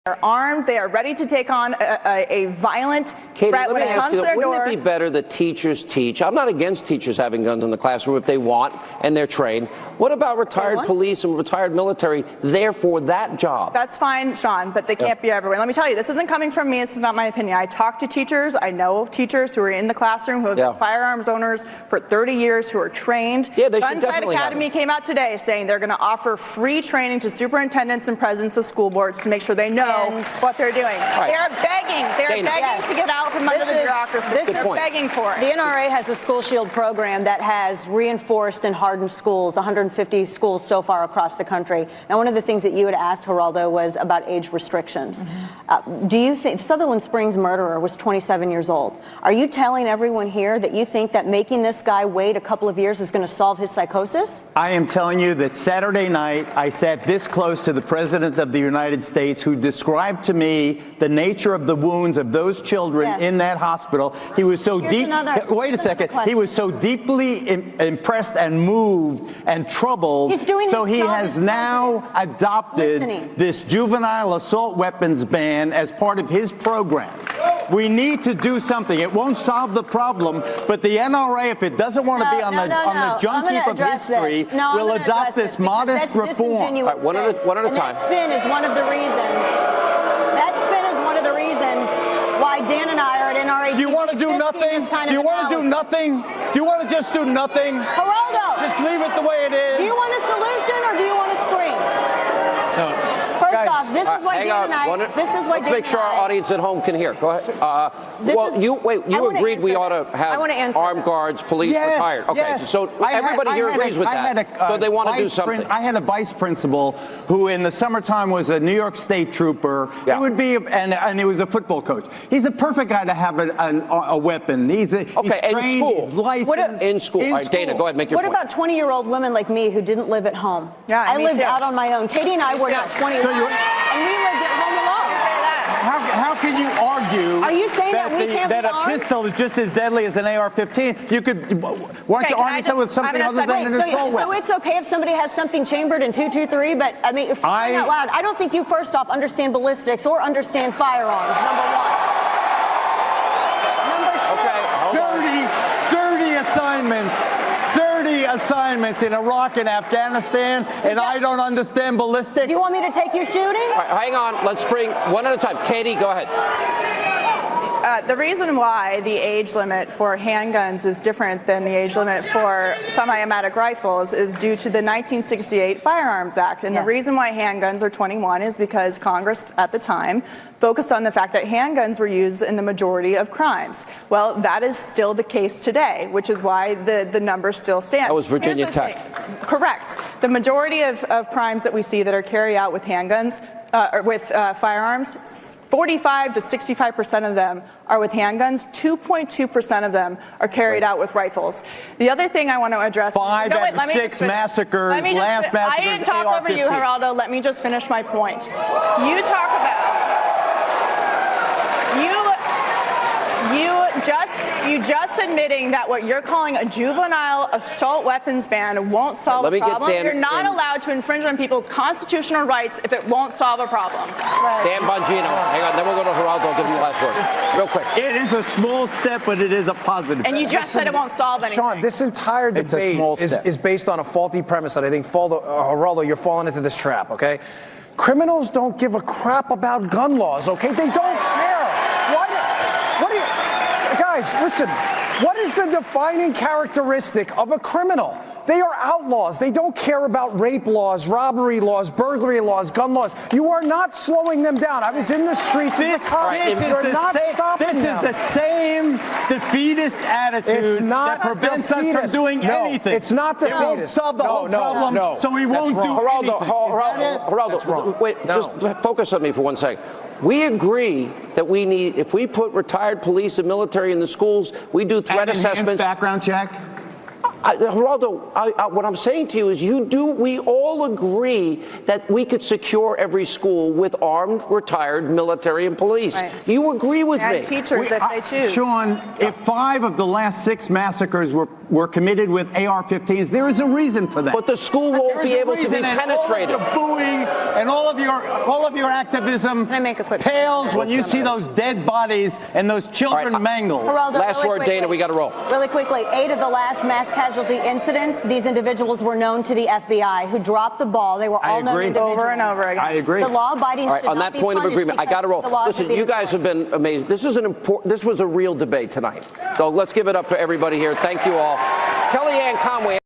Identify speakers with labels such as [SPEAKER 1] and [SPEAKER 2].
[SPEAKER 1] They're armed. They are ready to take on a violent threat when it comes to their door.
[SPEAKER 2] Wouldn't it be better that teachers teach? I'm not against teachers having guns in the classroom if they want and they're trained. What about retired police and retired military there for that job?
[SPEAKER 1] That's fine, Sean, but they can't be everywhere. Let me tell you, this isn't coming from me. This is not my opinion. I talk to teachers. I know teachers who are in the classroom who have been firearms owners for 30 years who are trained.
[SPEAKER 2] Yeah, they should
[SPEAKER 1] Gunside
[SPEAKER 2] definitely
[SPEAKER 1] Academy came out today saying they're going to offer free training to superintendents and presidents of school boards to make sure they know what they're doing. They are begging. They're begging to get out from under the bureaucracy. They're begging for it.
[SPEAKER 3] The NRA has a School Shield program that has reinforced and hardened schools, 150 schools so far across the country. Now, one of the things that you had asked, Geraldo, was about age restrictions. Do you think Sutherland Springs murderer was 27 years old? Are you telling everyone here that you think that making this guy wait a couple of years is going to solve his psychosis?
[SPEAKER 4] I am telling you that Saturday night I sat this close to the President of the United States, who described to me the nature of the wounds of those children in that hospital. He was so wait a second. He was so deeply impressed and moved and troubled. So he has now adopted this juvenile assault weapons ban as part of his program. We need to do something. It won't solve the problem, but the NRA, if it doesn't want to be on the junk heap of history, will adopt this modest reform.
[SPEAKER 2] Right, one at a time.
[SPEAKER 3] That spin is one of the reasons. That spin is one of the reasons why Dan and I are at NRATV.
[SPEAKER 4] Do you want to do nothing? Do you want to do nothing? Do you want to just do nothing?
[SPEAKER 3] Geraldo!
[SPEAKER 4] Just leave it the way it is.
[SPEAKER 3] Do you want a solution or do you want to scream?
[SPEAKER 4] No.
[SPEAKER 3] First off, this is why Dan and I.
[SPEAKER 2] Let's make sure our audience at home can hear. Go ahead. You agreed we ought to have armed guards, police retired. Okay, so everybody here agrees with that. So they want to do something.
[SPEAKER 4] I had a vice principal who, in the summertime, was a New York State trooper. He would be, and he was a football coach. He's a perfect guy to have a weapon. He's trained,
[SPEAKER 2] in school.
[SPEAKER 4] He's licensed.
[SPEAKER 2] In school. All right, Dana, go ahead, make your point.
[SPEAKER 3] What about 20-year-old women like me who didn't live at home?
[SPEAKER 1] Yeah,
[SPEAKER 3] I lived out on my own. Katie and I were not 21. And we lived at home alone.
[SPEAKER 4] How can you argue?
[SPEAKER 3] Are you saying that we can't
[SPEAKER 4] that a pistol is just as deadly as an AR-15? You could. Why don't you argue that with something other than an assault weapon?
[SPEAKER 3] So it's okay if somebody has something chambered in .223, but I mean, if crying out loud, I don't think you first off understand ballistics or understand firearms. Number one. Number two.
[SPEAKER 4] 30 assignments. 30 assignments in Iraq and Afghanistan, and I don't understand ballistics.
[SPEAKER 3] Do you want me to take you shooting?
[SPEAKER 2] All right, hang on. Let's bring one at a time. Katie, go ahead.
[SPEAKER 1] The reason why the age limit for handguns is different than the age limit for semi-automatic rifles is due to the 1968 Firearms Act. And the reason why handguns are 21 is because Congress at the time focused on the fact that handguns were used in the majority of crimes. Well, that is still the case today, which is why the numbers still stand.
[SPEAKER 2] That was Virginia Tech.
[SPEAKER 1] Correct. The majority of crimes that we see that are carried out with handguns, or with firearms, 45 to 65% of them are with handguns. 2.2% of them are carried out with rifles. The other thing I want to address.
[SPEAKER 4] 5 out of 6 massacres, last massacres.
[SPEAKER 1] I didn't talk over you, Geraldo. Let me just finish my point. You talk about. You just admitting that what you're calling a juvenile assault weapons ban won't solve a problem. You're not allowed to infringe on people's constitutional rights if it won't solve a problem.
[SPEAKER 2] Dan Bongino. Hang on, then we'll go to Geraldo. I'll give you the last word. Real quick.
[SPEAKER 4] It is a small step, but it is a positive step.
[SPEAKER 1] And you just said it won't solve anything.
[SPEAKER 5] Sean, this entire debate is based on a faulty premise that I think, Geraldo, you're falling into this trap, okay? Criminals don't give a crap about gun laws, okay? They don't care. Guys, listen, what is the defining characteristic of a criminal? They are outlaws. They don't care about rape laws, robbery laws, burglary laws, gun laws. You are not slowing them down. I was in the streets. This is
[SPEAKER 4] the same defeatist attitude that prevents us from doing anything.
[SPEAKER 5] It's not defeatist.
[SPEAKER 4] It won't solve the whole problem, so we won't do anything.
[SPEAKER 2] Geraldo, wait, just focus on me for 1 second. We agree that if we put retired police and military in the schools, we do threat assessments.
[SPEAKER 4] Background check.
[SPEAKER 2] Geraldo, what I'm saying to you is we all agree that we could secure every school with armed, retired military and police. Right. You agree with me?
[SPEAKER 1] And teachers, if they choose.
[SPEAKER 4] Sean, if 5 of the last 6 massacres were committed with AR-15s, there is a reason for that.
[SPEAKER 2] But the school won't be able to be penetrated.
[SPEAKER 4] All of the booing and all of your activism pales when you see those dead bodies and those children mangled.
[SPEAKER 3] Geraldo,
[SPEAKER 2] last word, quickly, Dana, we got to roll.
[SPEAKER 3] Really quickly, 8 of the last mass casualty incidents, these individuals were known to the FBI, who dropped the ball. They were all known individuals.
[SPEAKER 1] Over and over again.
[SPEAKER 4] I agree.
[SPEAKER 3] The law-abiding should
[SPEAKER 2] on
[SPEAKER 3] not
[SPEAKER 2] that
[SPEAKER 3] be
[SPEAKER 2] point of
[SPEAKER 3] punished
[SPEAKER 2] agreement, I got to roll. Listen, you guys have been amazing. This was a real debate tonight. So let's give it up for everybody here. Thank you all. Kellyanne Conway.